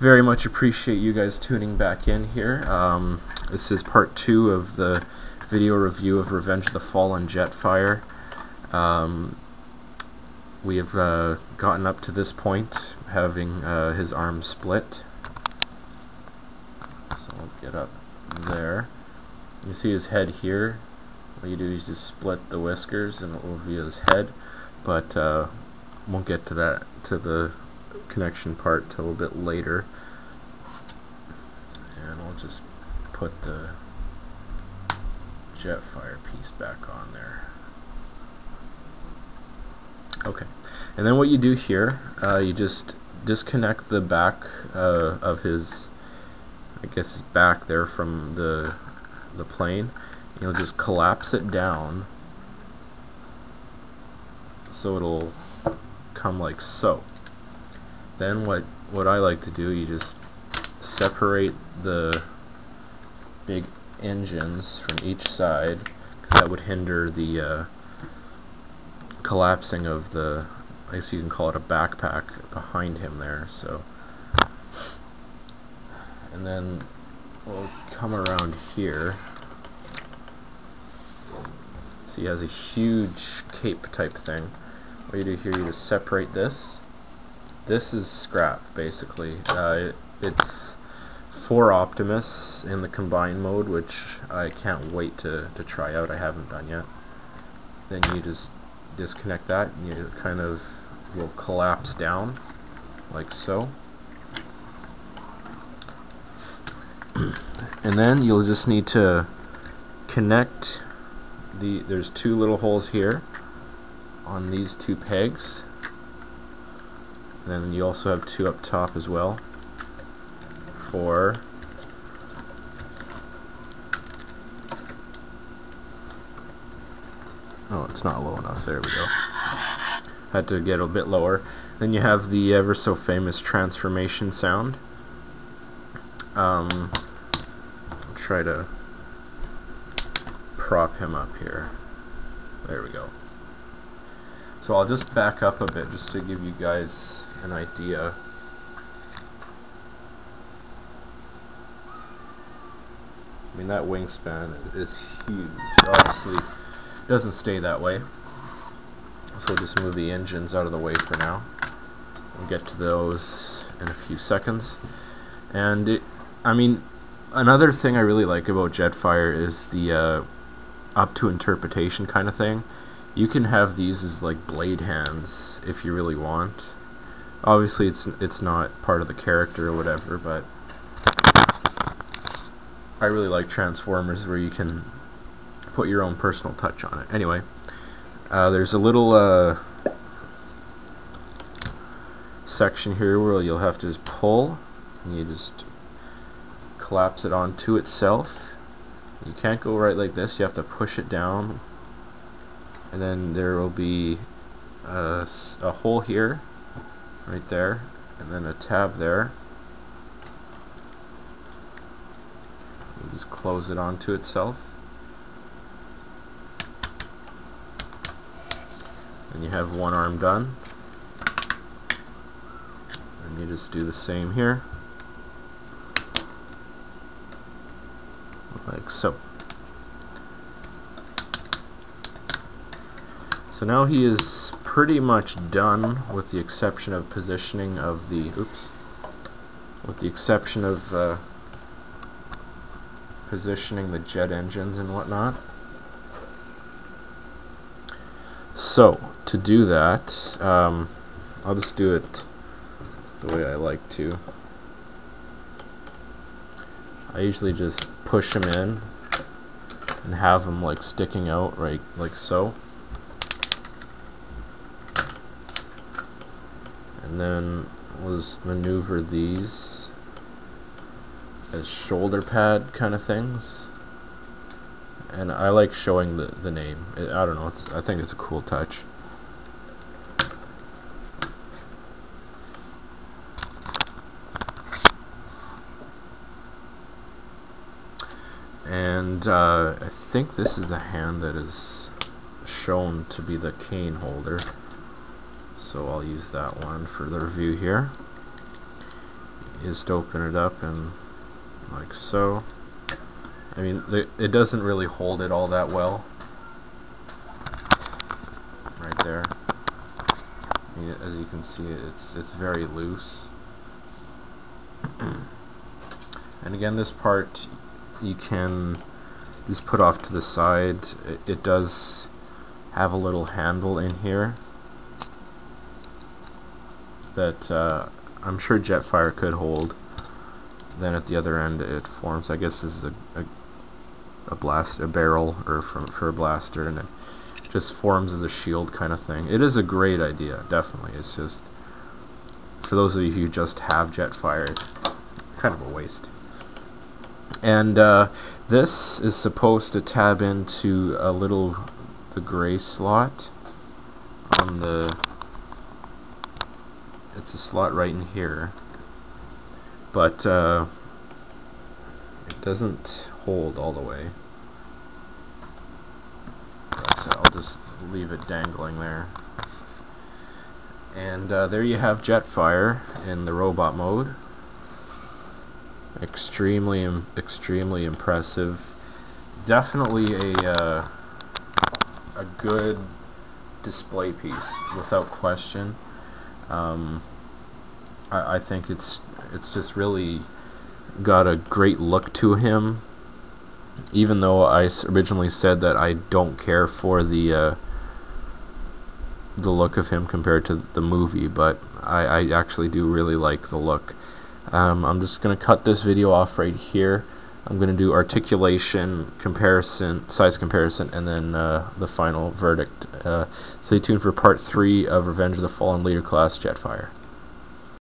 very much appreciate you guys tuning back in here. This is part 2 of the video review of Revenge of the Fallen Jetfire. We have gotten up to this point, having his arm split. So I'll get up there. You see his head here. What you do is just split the whiskers and it will reveal his head, but won't get to that, to the connection part, till a bit later. And I'll just put the Jetfire piece back on there. Okay, and then what you do here, you just disconnect the back of his, I guess, his back there from the plane. You'll just collapse it down so it'll come like so. Then what I like to do, you just separate the big engines from each side, because that would hinder the collapsing of the, I guess you can call it a backpack behind him there. So, and then we'll come around here. So he has a huge cape type thing. What you do here, you just separate this. This is scrap, basically. It's for Optimus in the combined mode, which I can't wait to try out. I haven't done yet. Then you just disconnect that, and you kind of will collapse down like so. And then you'll just need to connect there's two little holes here on these two pegs. And then you also have two up top as well for oh, it's not low enough. There we go. Had to get a bit lower. Then you have the ever so famous transformation sound. I'll try to prop him up here. There we go. So I'll just back up a bit just to give you guys an idea. I mean, that wingspan is huge. Obviously, it doesn't stay that way. So we'll just move the engines out of the way for now. We'll get to those in a few seconds. And I mean, another thing I really like about Jetfire is the up to interpretation kind of thing. You can have these as like blade hands if you really want. Obviously it's not part of the character or whatever, but I really like Transformers where you can put your own personal touch on it. Anyway, there's a little section here where you'll have to just pull, and you just collapse it onto itself. You can't go right like this, you have to push it down, and then there will be a hole here, right there, and then a tab there. You just close it onto itself, and you have one arm done. And you just do the same here, like so. So now he is pretty much done, with the exception of positioning of the positioning the jet engines and whatnot. So to do that, I'll just do it the way I like to. I usually just push him in and have him like sticking out right like so. And then we'll just maneuver these as shoulder pad kind of things. And I like showing the name. I don't know, I think it's a cool touch. And I think this is the hand that is shown to be the cane holder. So I'll use that one for the review here. You just open it up and like so. I mean, it doesn't really hold it all that well. Right there. I mean, as you can see, it's very loose. And again, this part you can just put off to the side. It does have a little handle in here that I'm sure Jetfire could hold. Then at the other end it forms, I guess this is a barrel or for a blaster, and it just forms as a shield kind of thing. It is a great idea, definitely. It's just, for those of you who just have Jetfire, it's kind of a waste. And this is supposed to tab into the gray slot on the, it's a slot right in here, but it doesn't hold all the way. But I'll just leave it dangling there. And there you have Jetfire in the robot mode. Extremely impressive. Definitely a good display piece, without question. I think it's just really got a great look to him. Even though I originally said that I don't care for the look of him compared to the movie, but I actually do really like the look. I'm just going to cut this video off right here. I'm going to do articulation, comparison, size comparison, and then the final verdict. Stay tuned for part 3 of Revenge of the Fallen Leader Class Jetfire.